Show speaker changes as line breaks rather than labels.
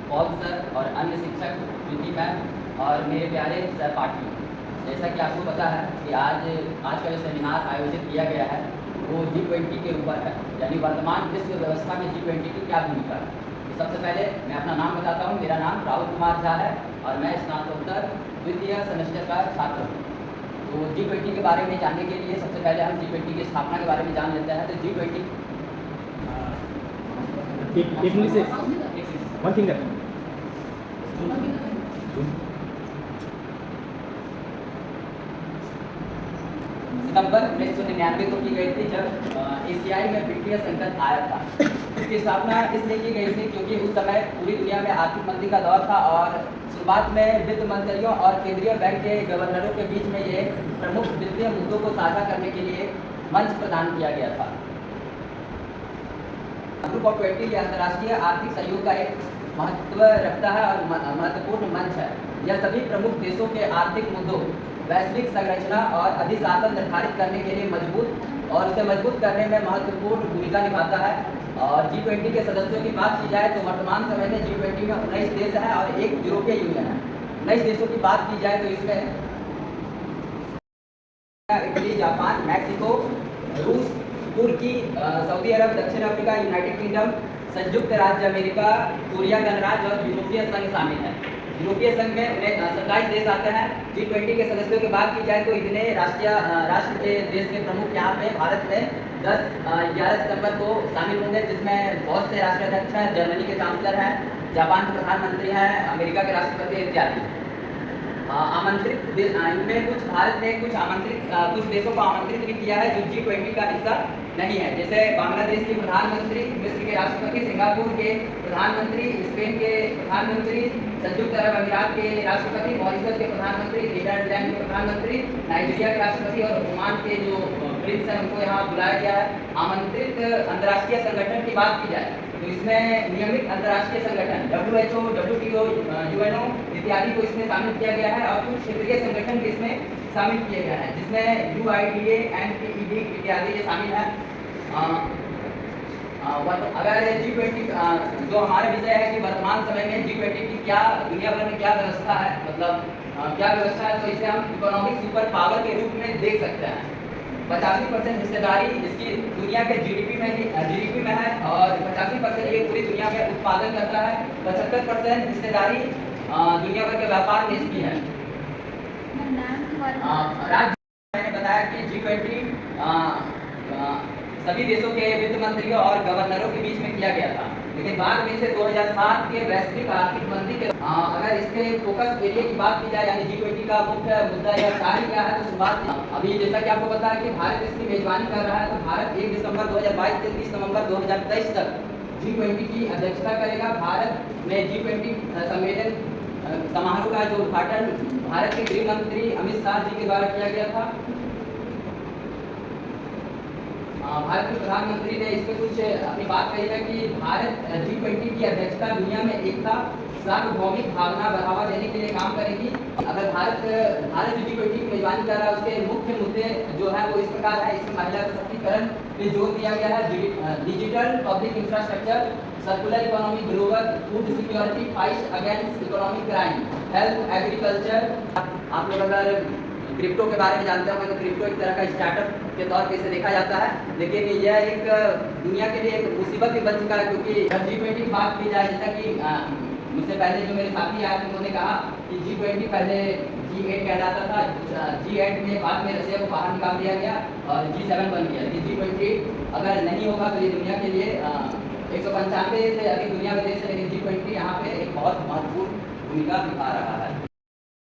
Paul sir और अन्य शिक्षक प्रीति मैम और मेरे प्यारे सहपाठी। जैसा कि आपको पता है कि आज का जो सेमिनार आयोजित किया गया है वो G20 के ऊपर है, यानी वर्तमान विश्व व्यवस्था में G20 की क्या भूमिका है। तो सबसे पहले मैं अपना नाम बताता हूँ। मेरा नाम राहुल कुमार झा है और मैं स्नातकोत्तर द्वितीय सेमेस्टर का छात्र हूँ। तो G20 के बारे में जानने के लिए सबसे पहले हम G20 की स्थापना के बारे में जान लेते हैं। तो G20 सितंबर 1999 को की गई थी, जब एशियाई में वित्तीय संकट आया था। इसकी स्थापना इसलिए की गई थी क्योंकि उस समय पूरी दुनिया में आर्थिक मंदी का दौर था और शुरुआत में वित्त मंत्रियों और केंद्रीय बैंक के गवर्नरों के बीच में ये प्रमुख वित्तीय मुद्दों को साझा करने के लिए मंच प्रदान किया गया था। ग्रुप ऑफ 20 यह अंतर्राष्ट्रीय आर्थिक सहयोग का एक महत्व रखता है और महत्वपूर्ण मंच है। यह सभी प्रमुख देशों के आर्थिक मुद्दों, वैश्विक संरचना और अधिशासन निर्धारित करने के लिए मजबूत और उसे मजबूत करने में महत्वपूर्ण भूमिका निभाता है। और G20 के सदस्यों की बात की जाए तो वर्तमान समय में G20 में 19 देश हैं और एक यूरोपीय यूनियन है। 19 देशों की बात की जाए तो इसमें इटली, जापान, मैक्सिको, रूस, तुर्की, सऊदी अरब, दक्षिण अफ्रीका, यूनाइटेड किंगडम, संयुक्त राज्य अमेरिका, कोरिया गणराज्य और यूरोपीय संघ शामिल है। यूरोपीय संघ में 27 देश आते हैं। G20 के सदस्यों की बात की जाए तो इतने राष्ट्र के देश के प्रमुख यहाँ पे भारत में 11 सितंबर को शामिल होंगे, जिसमें बहुत से राष्ट्राध्यक्ष हैं। जर्मनी के चांसलर हैं, जापान के प्रधानमंत्री हैं, अमेरिका के राष्ट्रपति इत्यादि। आमंत्रित इनमें कुछ भारत ने कुछ देशों को आमंत्रित भी किया है जो G20 का हिस्सा नहीं है, जैसे बांग्लादेश के प्रधानमंत्री, मिस्र के राष्ट्रपति, सिंगापुर के प्रधानमंत्री, स्पेन के प्रधानमंत्री, संयुक्त अरब अमीरात के राष्ट्रपति, मॉरिशस के प्रधानमंत्री, नीदरलैंड के प्रधानमंत्री, नाइजीरिया के राष्ट्रपति और ओमान के जो प्रिंस हैं उनको यहाँ बुलाया गया है। आमंत्रित अंतर्राष्ट्रीय संगठन की बात की जाए तो इसमें नियमित अंतर्राष्ट्रीय संगठन WHO, WTO, UNO इत्यादि को इसमें शामिल किया गया है और कुछ क्षेत्रीय संगठन भी इसमें शामिल किए गए हैं, जिसमें UIDA, NPED इत्यादि ये शामिल है। अगर G20 जो हमारा विषय है कि वर्तमान समय में G20 की क्या दुनिया भर में क्या व्यवस्था है, मतलब क्या व्यवस्था है, तो इसे हम इकोनॉमिक सुपर पावर के रूप में देख सकते हैं। 85% हिस्सेदारी इसकी दुनिया के GDP में है और 85% ये पूरी दुनिया में उत्पादन करता है। 75% हिस्सेदारी दुनिया भर के व्यापार में इसकी है। राज्य मैंने बताया कि G20 सभी देशों के वित्त मंत्रियों और गवर्नरों के बीच में किया गया था, लेकिन बाद में इसे 2007 के वैश्विक आर्थिक मंदी के अगर इसके फोकस एरिया की बात की जाए, यानी G20 का मुख्य मुद्दा या कार्य क्या है, तो शुरुआत अभी जैसा कि आपको पता है कि भारत इसकी मेजबानी कर रहा है। तो भारत 1 दिसंबर 2022 से 30 नवंबर 2023 तक G20 की अध्यक्षता करेगा। भारत में G20 सम्मेलन समारोह का जो उद्घाटन भारत के गृह मंत्री अमित शाह जी के द्वारा किया गया था। भारत के प्रधानमंत्री ने इस पर कुछ अपनी बात कही है कि भारत G20 की अध्यक्षता दुनिया में एकता, सार्वभौमिक भावना बढ़ावा देने के लिए काम करेगी। अगर भारत जो G20 की मेजबानी कर रहा है उसके मुख्य मुद्दे जो है वो इस प्रकार है। इसमें महिला सशक्तिकरण पे जोर दिया गया है, digital public infrastructure, circular economy, global food security, fight against economic crime, health, agriculture. आप लोग अगर क्रिप्टो के बारे में जानते होंगे तो क्रिप्टो एक तरह का स्टार्टअप के तौर पे इसे देखा जाता है, लेकिन यह एक दुनिया के लिए एक मुसीबत भी बन चुका है, क्योंकि जब G20 की बात की जाए, जैसा कि मुझसे पहले जो मेरे साथी आए थे उन्होंने कहा कि G20 पहले G8 कहलाता था। G8 में बाद में रशिया को बाहर निकाल दिया गया और G7 बन गया। कि G20 अगर नहीं होगा तो ये दुनिया के लिए 195 से अधिक दुनिया के देश है, लेकिन G20 यहाँ पे एक बहुत महत्वपूर्ण भूमिका निभा रहा है।